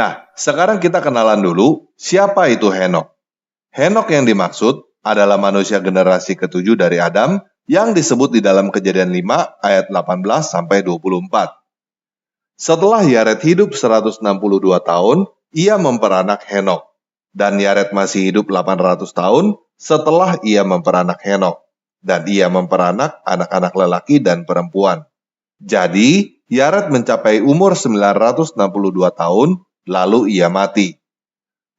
Nah, sekarang kita kenalan dulu siapa itu Henokh. Henokh yang dimaksud adalah manusia generasi ketujuh dari Adam yang disebut di dalam Kejadian 5 ayat 18 sampai 24. Setelah Yared hidup 162 tahun, ia memperanak Henokh. Dan Yared masih hidup 800 tahun setelah ia memperanak Henokh. Dan ia memperanak anak-anak lelaki dan perempuan. Jadi, Yared mencapai umur 962 tahun, lalu ia mati.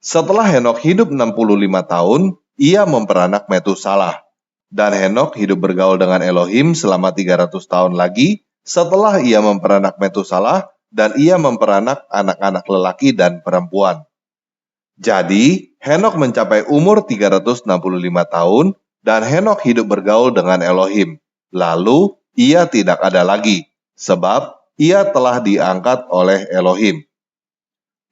Setelah Henokh hidup 65 tahun, ia memperanak Metusalah. Dan Henokh hidup bergaul dengan Elohim selama 300 tahun lagi setelah ia memperanak Metusalah dan ia memperanak anak-anak lelaki dan perempuan. Jadi, Henokh mencapai umur 365 tahun dan Henokh hidup bergaul dengan Elohim. Lalu, ia tidak ada lagi, sebab ia telah diangkat oleh Elohim.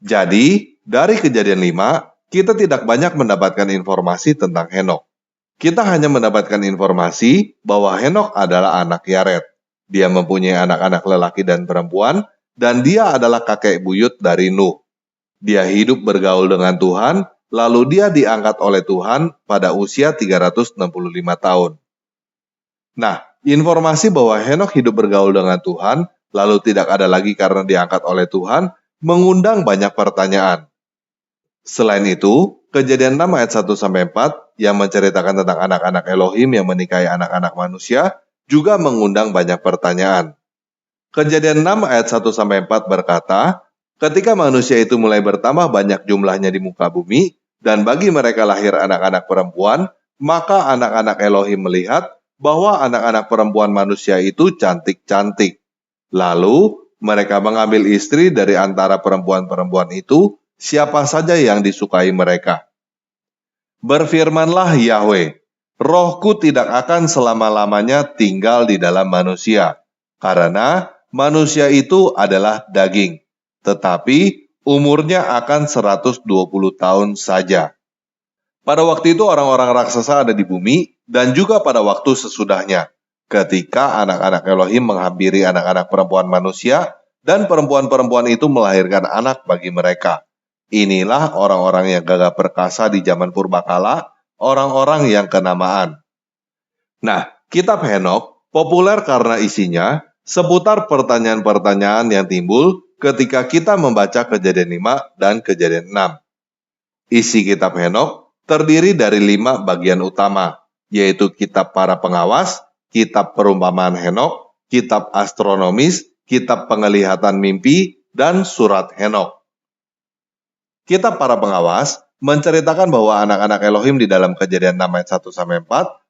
Jadi, dari Kejadian 5, kita tidak banyak mendapatkan informasi tentang Henokh. Kita hanya mendapatkan informasi bahwa Henokh adalah anak Yared. Dia mempunyai anak-anak lelaki dan perempuan, dan dia adalah kakek buyut dari Nuh. Dia hidup bergaul dengan Tuhan, lalu dia diangkat oleh Tuhan pada usia 365 tahun. Nah, informasi bahwa Henokh hidup bergaul dengan Tuhan, lalu tidak ada lagi karena diangkat oleh Tuhan, mengundang banyak pertanyaan. Selain itu, Kejadian 6 ayat 1-4 yang menceritakan tentang anak-anak Elohim yang menikahi anak-anak manusia juga mengundang banyak pertanyaan. Kejadian 6 ayat 1-4 berkata, ketika manusia itu mulai bertambah banyak jumlahnya di muka bumi, dan bagi mereka lahir anak-anak perempuan, maka anak-anak Elohim melihat bahwa anak-anak perempuan manusia itu cantik-cantik. Lalu, mereka mengambil istri dari antara perempuan-perempuan itu, siapa saja yang disukai mereka. Berfirmanlah Yahweh, rohku tidak akan selama-lamanya tinggal di dalam manusia, karena manusia itu adalah daging, tetapi umurnya akan 120 tahun saja. Pada waktu itu orang-orang raksasa ada di bumi, dan juga pada waktu sesudahnya, ketika anak-anak Elohim menghampiri anak-anak perempuan manusia, dan perempuan-perempuan itu melahirkan anak bagi mereka. Inilah orang-orang yang gagah perkasa di zaman purbakala, orang-orang yang kenamaan. Nah, kitab Henokh populer karena isinya seputar pertanyaan-pertanyaan yang timbul ketika kita membaca Kejadian 5 dan Kejadian 6. Isi kitab Henokh terdiri dari 5 bagian utama, yaitu kitab para pengawas, kitab perumpamaan Henokh, kitab astronomis, kitab penglihatan mimpi, dan surat Henokh. Kitab para pengawas menceritakan bahwa anak-anak Elohim di dalam Kejadian 6 ayat 1-4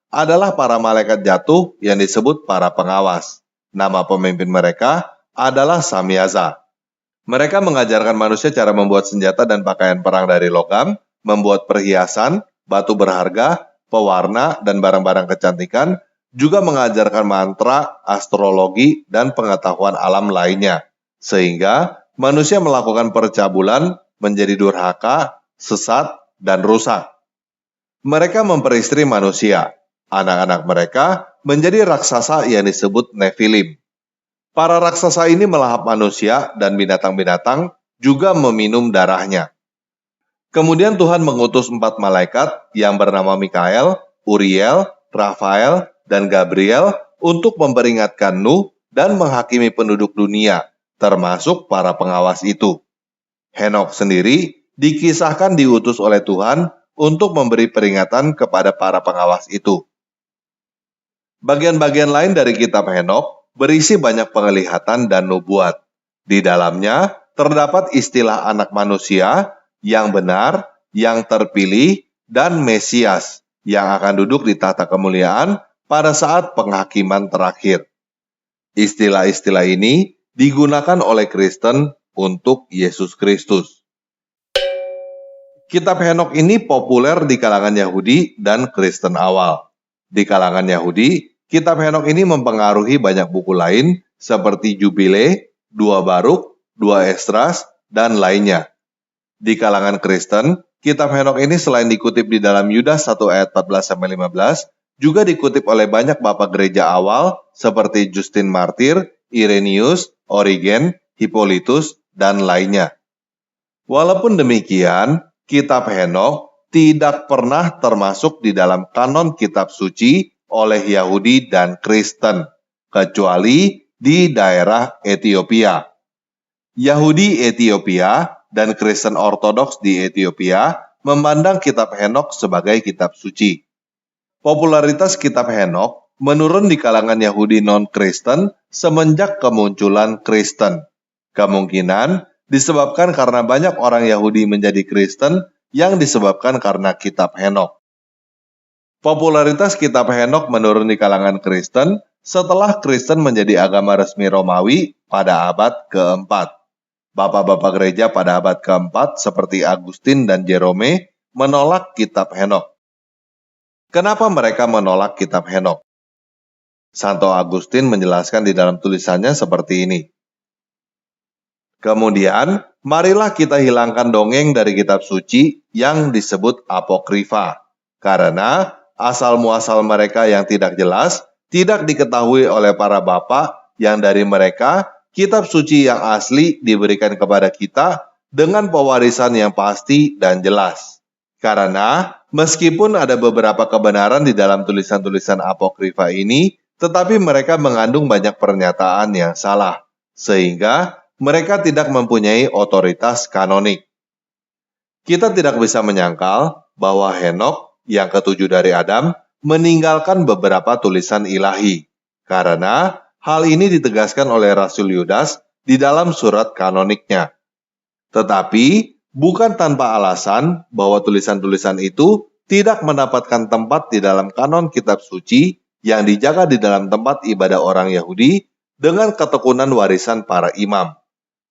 adalah para malaikat jatuh yang disebut para pengawas. Nama pemimpin mereka adalah Samyaza. Mereka mengajarkan manusia cara membuat senjata dan pakaian perang dari logam, membuat perhiasan, batu berharga, pewarna, dan barang-barang kecantikan, juga mengajarkan mantra, astrologi, dan pengetahuan alam lainnya. Sehingga manusia melakukan percabulan, menjadi durhaka, sesat, dan rusak. Mereka memperistri manusia. Anak-anak mereka menjadi raksasa yang disebut Nephilim. Para raksasa ini melahap manusia dan binatang-binatang, juga meminum darahnya. Kemudian Tuhan mengutus 4 malaikat yang bernama Mikael, Uriel, Rafael, dan Gabriel untuk memperingatkan Nuh dan menghakimi penduduk dunia, termasuk para pengawas itu. Henokh sendiri dikisahkan diutus oleh Tuhan untuk memberi peringatan kepada para pengawas itu. Bagian-bagian lain dari kitab Henokh berisi banyak penglihatan dan nubuat. Di dalamnya terdapat istilah anak manusia yang benar, yang terpilih, dan Mesias yang akan duduk di tahta kemuliaan pada saat penghakiman terakhir. Istilah-istilah ini digunakan oleh Kristen untuk Yesus Kristus. Kitab Henokh ini populer di kalangan Yahudi dan Kristen awal. Di kalangan Yahudi, kitab Henokh ini mempengaruhi banyak buku lain seperti Jubile, 2 Baruk, 2 Esdras, dan lainnya. Di kalangan Kristen, kitab Henokh ini selain dikutip di dalam Yudas 1 ayat 14-15, juga dikutip oleh banyak bapak gereja awal seperti Justin Martir, Irenaeus, Origen, Hippolytus, dan lainnya. Walaupun demikian, kitab Henokh tidak pernah termasuk di dalam kanon kitab suci oleh Yahudi dan Kristen, kecuali di daerah Ethiopia. Yahudi Ethiopia dan Kristen Ortodoks di Ethiopia memandang kitab Henokh sebagai kitab suci. Popularitas kitab Henokh menurun di kalangan Yahudi non-Kristen semenjak kemunculan Kristen. Kemungkinan disebabkan karena banyak orang Yahudi menjadi Kristen yang disebabkan karena kitab Henokh. Popularitas kitab Henokh menurun di kalangan Kristen setelah Kristen menjadi agama resmi Romawi pada abad keempat. Bapak-bapak gereja pada abad keempat seperti Agustin dan Jerome menolak kitab Henokh. Kenapa mereka menolak kitab Henokh? Santo Agustin menjelaskan di dalam tulisannya seperti ini. Kemudian, marilah kita hilangkan dongeng dari kitab suci yang disebut apokrifa, karena asal-muasal mereka yang tidak jelas tidak diketahui oleh para bapak yang dari mereka kitab suci yang asli diberikan kepada kita dengan pewarisan yang pasti dan jelas. Karena meskipun ada beberapa kebenaran di dalam tulisan-tulisan apokrifa ini, tetapi mereka mengandung banyak pernyataan yang salah, sehingga mereka tidak mempunyai otoritas kanonik. Kita tidak bisa menyangkal bahwa Henokh, yang ketujuh dari Adam, meninggalkan beberapa tulisan ilahi, karena hal ini ditegaskan oleh Rasul Yudas di dalam surat kanoniknya. Tetapi, bukan tanpa alasan bahwa tulisan-tulisan itu tidak mendapatkan tempat di dalam kanon kitab suci yang dijaga di dalam tempat ibadah orang Yahudi dengan ketekunan warisan para imam.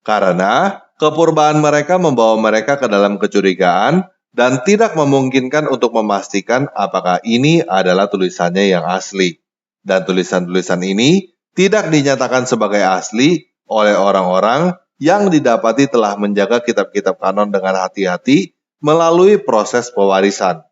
Karena kepurbaan mereka membawa mereka ke dalam kecurigaan dan tidak memungkinkan untuk memastikan apakah ini adalah tulisannya yang asli. Dan tulisan-tulisan ini tidak dinyatakan sebagai asli oleh orang-orang yang didapati telah menjaga kitab-kitab kanon dengan hati-hati melalui proses pewarisan.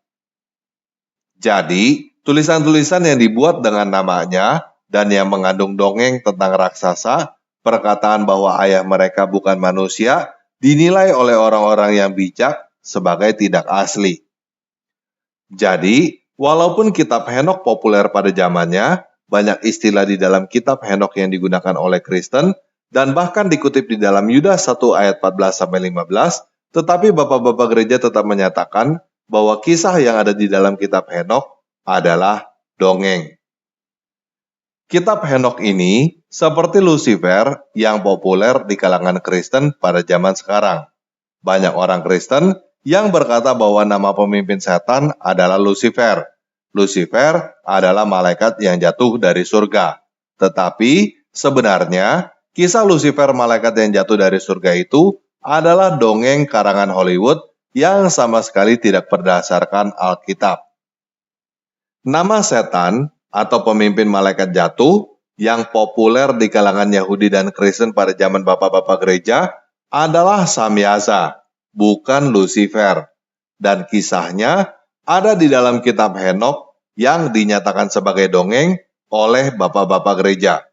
Jadi, tulisan-tulisan yang dibuat dengan namanya dan yang mengandung dongeng tentang raksasa, perkataan bahwa ayah mereka bukan manusia, dinilai oleh orang-orang yang bijak sebagai tidak asli. Jadi, walaupun kitab Henokh populer pada zamannya, banyak istilah di dalam kitab Henokh yang digunakan oleh Kristen, dan bahkan dikutip di dalam Yudas 1 ayat 14-15, tetapi bapak-bapak gereja tetap menyatakan bahwa kisah yang ada di dalam kitab Henokh adalah dongeng. Kitab Henokh ini seperti Lucifer yang populer di kalangan Kristen pada zaman sekarang. Banyak orang Kristen yang berkata bahwa nama pemimpin setan adalah Lucifer. Lucifer adalah malaikat yang jatuh dari surga. Tetapi sebenarnya kisah Lucifer malaikat yang jatuh dari surga itu adalah dongeng karangan Hollywood yang sama sekali tidak berdasarkan Alkitab. Nama setan atau pemimpin malaikat jatuh yang populer di kalangan Yahudi dan Kristen pada zaman bapak-bapak gereja adalah Samyaza, bukan Lucifer. Dan kisahnya ada di dalam kitab Henokh yang dinyatakan sebagai dongeng oleh bapak-bapak gereja.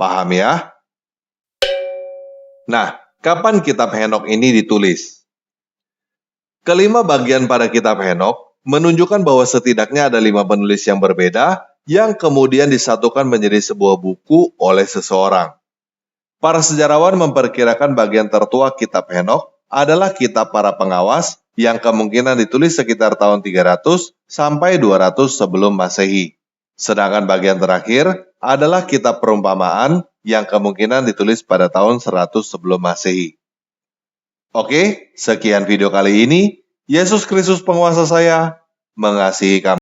Paham ya? Nah, kapan kitab Henokh ini ditulis? Kelima bagian pada kitab Henokh menunjukkan bahwa setidaknya ada 5 penulis yang berbeda yang kemudian disatukan menjadi sebuah buku oleh seseorang. Para sejarawan memperkirakan bagian tertua kitab Henokh adalah kitab para pengawas yang kemungkinan ditulis sekitar tahun 300 sampai 200 sebelum Masehi. Sedangkan bagian terakhir adalah kitab perumpamaan yang kemungkinan ditulis pada tahun 100 sebelum Masehi. Oke, sekian video kali ini. Yesus Kristus penguasa saya, mengasihi kamu.